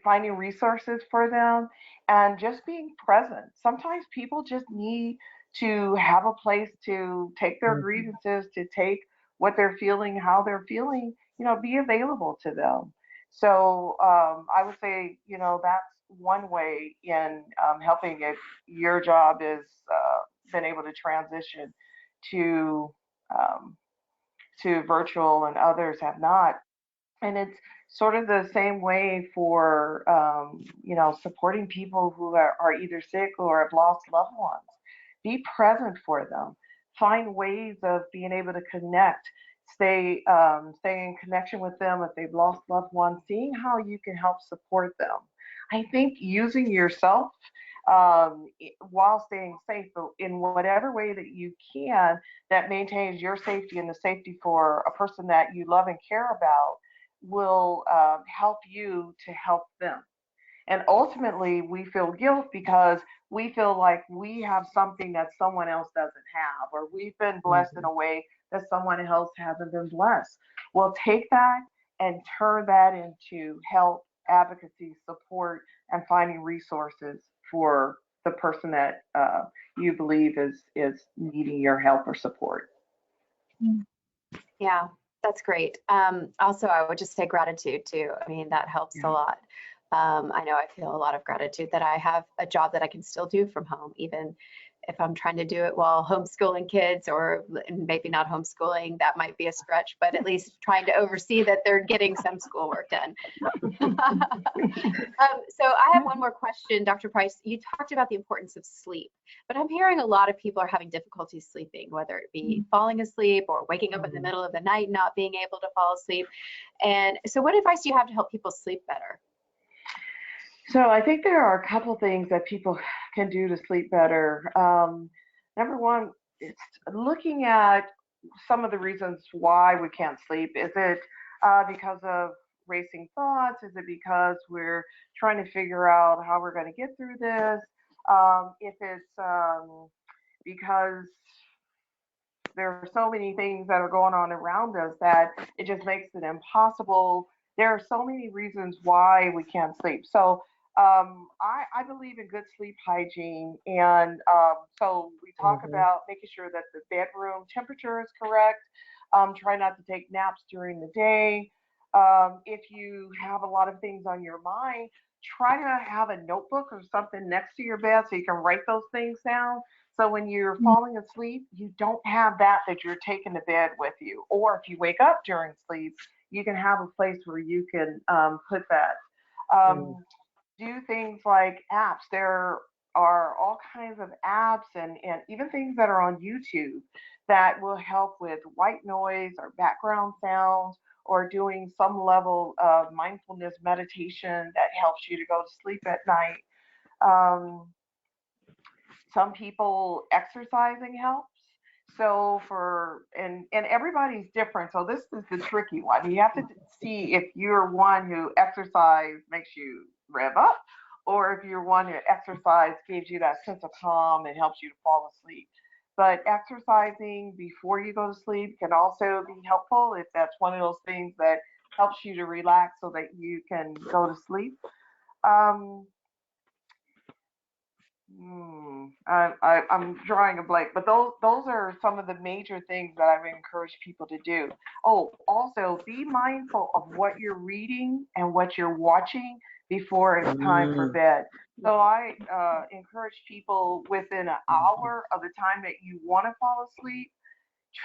finding resources for them, and just being present. Sometimes people just need to have a place to take their grievances, to take what they're feeling, how they're feeling, be available to them. So I would say, that's one way in helping if your job is been able to transition to virtual and others have not. And it's sort of the same way for, supporting people who are either sick or have lost loved ones. Be present for them. Find ways of being able to connect, stay in connection with them if they've lost loved ones, seeing how you can help support them. I think using yourself while staying safe, but in whatever way that you can that maintains your safety and the safety for a person that you love and care about will help you to help them. And ultimately, we feel guilt because we feel like we have something that someone else doesn't have, or we've been blessed in a way that someone else hasn't been blessed. Well, take that and turn that into help, advocacy, support, and finding resources for the person that you believe is needing your help or support. Yeah, that's great. Also, I would just say gratitude too. I mean, that helps a lot. I know I feel a lot of gratitude that I have a job that I can still do from home, even if I'm trying to do it while homeschooling kids, or maybe not homeschooling, that might be a stretch, but at least trying to oversee that they're getting some schoolwork done. So I have one more question, Dr. Price. You talked about the importance of sleep, but I'm hearing a lot of people are having difficulty sleeping, whether it be falling asleep or waking up in the middle of the night, not being able to fall asleep. And so what advice do you have to help people sleep better? So I think there are a couple things that people can do to sleep better. Number one, it's looking at some of the reasons why we can't sleep. Is it because of racing thoughts? Is it because we're trying to figure out how we're going to get through this? If it's because there are so many things that are going on around us that it just makes it impossible. There are so many reasons why we can't sleep. So I believe in good sleep hygiene. And so we talk about making sure that the bedroom temperature is correct. Try not to take naps during the day. If you have a lot of things on your mind, try to have a notebook or something next to your bed so you can write those things down. So when you're falling asleep, you don't have that you're taking to bed with you. Or if you wake up during sleep, you can have a place where you can put that. Do things like apps. There are all kinds of apps and even things that are on YouTube that will help with white noise or background sounds, or doing some level of mindfulness meditation that helps you to go to sleep at night. Some people exercising helps. So and everybody's different. So this is the tricky one. You have to see if you're one who exercise makes you rev up, or if you're one who exercise gives you that sense of calm and helps you to fall asleep. But exercising before you go to sleep can also be helpful if that's one of those things that helps you to relax so that you can go to sleep. I'm drawing a blank, but those are some of the major things that I've encouraged people to do. Oh, also be mindful of what you're reading and what you're watching before it's time for bed. So I encourage people within an hour of the time that you want to fall asleep,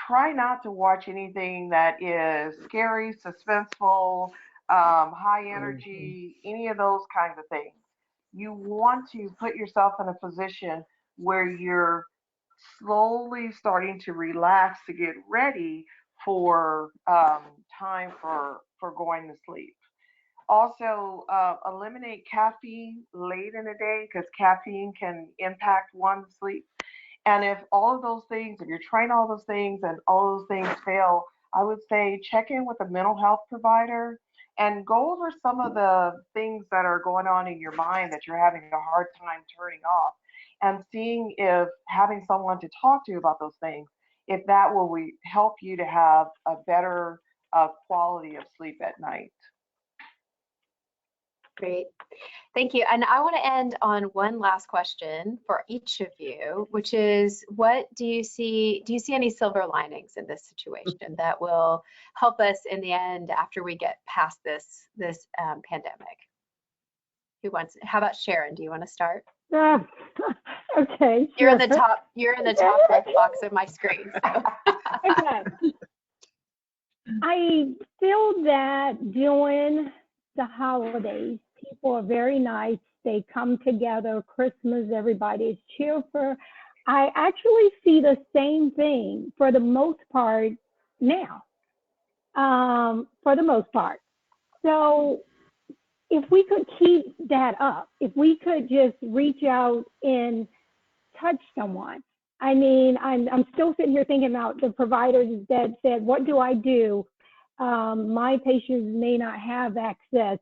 try not to watch anything that is scary, suspenseful, high energy, any of those kinds of things. You want to put yourself in a position where you're slowly starting to relax to get ready for time for going to sleep. Also, eliminate caffeine late in the day because caffeine can impact one's sleep. And if all of those things, if you're trying all those things and all those things fail, I would say check in with a mental health provider and go over some of the things that are going on in your mind that you're having a hard time turning off, and seeing if having someone to talk to about those things, if that will help you to have a better quality of sleep at night. Great. Thank you. And I want to end on one last question for each of you, which is, what do you see any silver linings in this situation that will help us in the end after we get past this pandemic? How about Sharon? Do you want to start? Okay. You're Sure. in the top left box of my screen. So. Okay. I feel that during the holidays, people are very nice. They come together. Christmas, everybody is cheerful. I actually see the same thing for the most part now, for the most part. So if we could keep that up, if we could just reach out and touch someone. I mean, I'm still sitting here thinking about the providers that said, what do I do? My patients may not have access.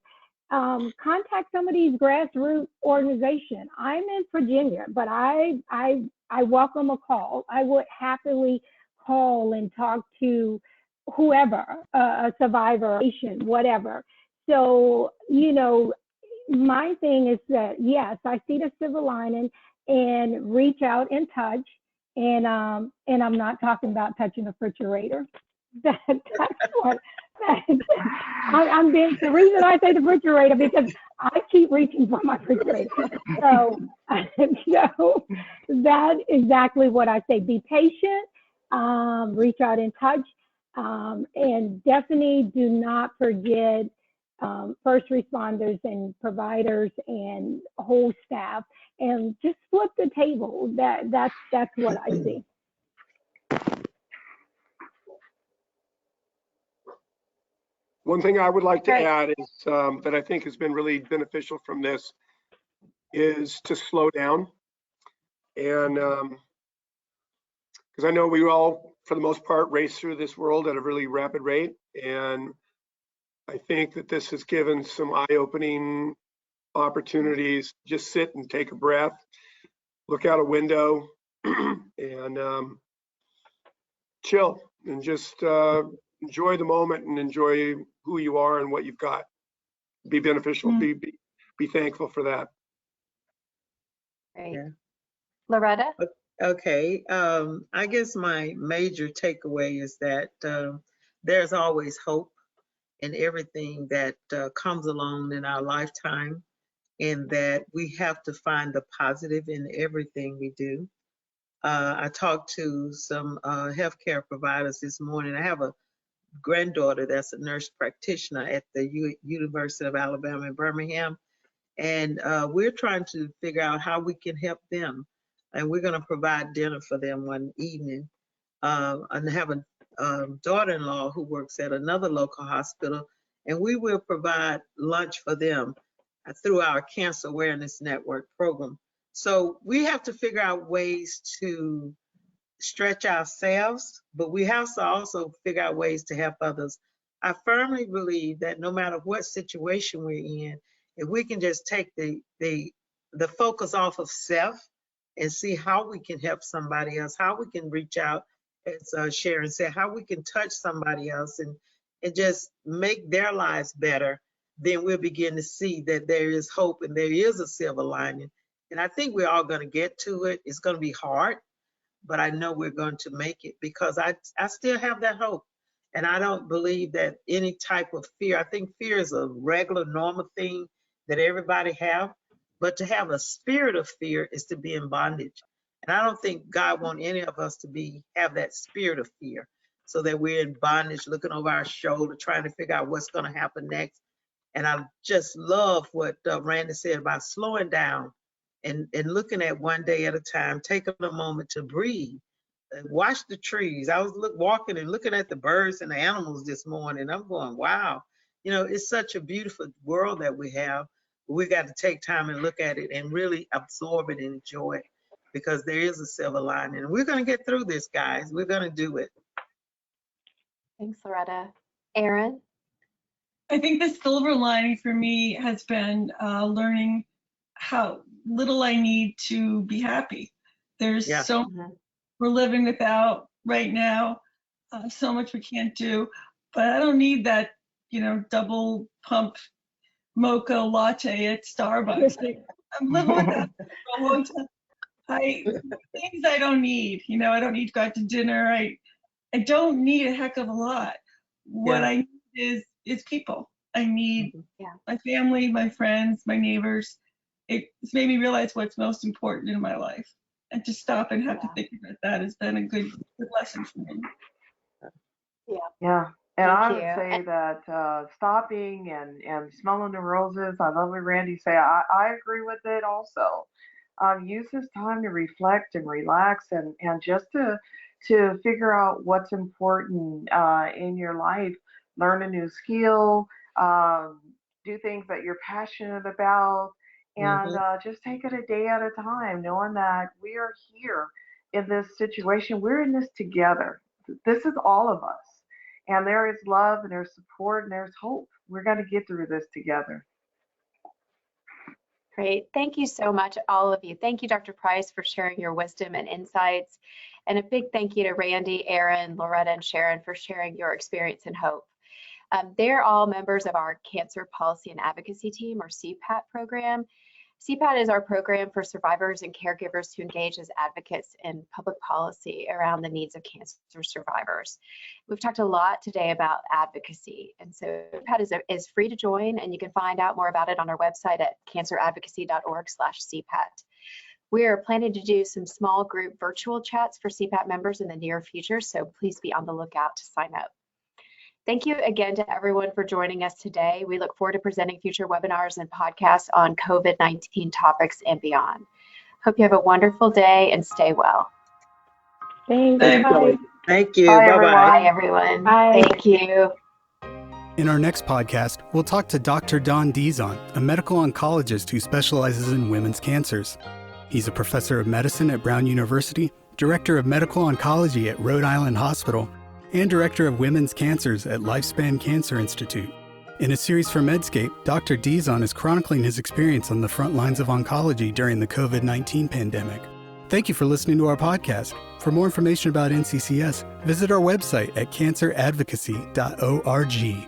Contact some of these grassroots organizations. I'm in Virginia, but I welcome a call. I would happily call and talk to whoever, a survivor, a patient, whatever. So, you know, my thing is that, yes, I see the silver lining and reach out and touch. And I'm not talking about touching the refrigerator. That's what I'm being, the reason I say the refrigerator, because I keep reaching for my refrigerator. So, so that's exactly what I say. Be patient, reach out and touch, and definitely do not forget first responders and providers and whole staff, and just flip the table. That's what I see. One thing I would like to Great. add is that I think has been really beneficial from this is to slow down. And because I know we all, for the most part, race through this world at a really rapid rate. And I think that this has given some eye-opening opportunities. Just sit and take a breath, look out a window, and chill, and just enjoy the moment and enjoy who you are and what you've got. Be beneficial. Be thankful for that. Great. Yeah. Loretta? Okay, I guess my major takeaway is that there's always hope in everything that comes along in our lifetime, and that we have to find the positive in everything we do. I talked to some healthcare providers this morning. I have a granddaughter that's a nurse practitioner at the University of Alabama in Birmingham, and we're trying to figure out how we can help them. And we're going to provide dinner for them one evening. And have a daughter-in-law who works at another local hospital, and we will provide lunch for them through our Cancer Awareness Network program. So we have to figure out ways to stretch ourselves, but we have to also figure out ways to help others. I firmly believe that no matter what situation we're in, if we can just take the focus off of self and see how we can help somebody else, how we can reach out, as Sharon said, how we can touch somebody else and just make their lives better, then we'll begin to see that there is hope and there is a silver lining. And I think we're all going to get to it. It's going to be hard, but I know we're going to make it, because I still have that hope. And I don't believe that any type of fear, I think fear is a regular, normal thing that everybody have, but to have a spirit of fear is to be in bondage. And I don't think God wants any of us to have that spirit of fear, so that we're in bondage, looking over our shoulder, trying to figure out what's going to happen next. And I just love what Randy said about slowing down and looking at one day at a time, taking a moment to breathe and watch the trees. I was walking and looking at the birds and the animals this morning. I'm going, wow, you know, it's such a beautiful world that we have. We got to take time and look at it and really absorb it and enjoy it, because there is a silver lining. And we're going to get through this, guys. We're going to do it. Thanks, Loretta. Erin? I think the silver lining for me has been learning how little I need to be happy. There's so much we're living without right now, so much we can't do, but I don't need that, you know, double pump mocha latte at Starbucks. I'm living with that for a long time. Things I don't need, you know, I don't need to go out to dinner. I don't need a heck of a lot. What I need is people. I need my family, my friends, my neighbors. It's made me realize what's most important in my life. And to stop and have to think about that has been a good lesson for me. Yeah. And Thank I you. would say that stopping and smelling the roses, I love what Randy say. I agree with it also. Use this time to reflect and relax and just to figure out what's important in your life. Learn a new skill, um, do things that you're passionate about, and Mhm. just take it a day at a time, knowing that we are here in this situation. We're in this together. This is all of us. And there is love and there's support and there's hope. We're going to get through this together. Great. Thank you so much, all of you. Thank you, Dr. Price, for sharing your wisdom and insights. And a big thank you to Randy, Aaron, Loretta, and Sharon for sharing your experience and hope. They're all members of our Cancer Policy and Advocacy Team, or CPAT program. CPAT is our program for survivors and caregivers to engage as advocates in public policy around the needs of cancer survivors. We've talked a lot today about advocacy, and so CPAT is free to join, and you can find out more about it on our website at canceradvocacy.org/CPAT. We are planning to do some small group virtual chats for CPAT members in the near future, so please be on the lookout to sign up. Thank you again to everyone for joining us today. We look forward to presenting future webinars and podcasts on COVID-19 topics and beyond. Hope you have a wonderful day and stay well. Thanks. Thank Bye. you. Thank you. Bye, Bye-bye. Bye, everyone. everyone. Bye. Thank you. In our next podcast, we'll talk to Dr. Don Dizon, a medical oncologist who specializes in women's cancers. He's a professor of medicine at Brown University, director of medical oncology at Rhode Island Hospital, and director of women's cancers at Lifespan Cancer Institute. In a series for Medscape, Dr. Dizon is chronicling his experience on the front lines of oncology during the COVID-19 pandemic. Thank you for listening to our podcast. For more information about NCCS, visit our website at canceradvocacy.org.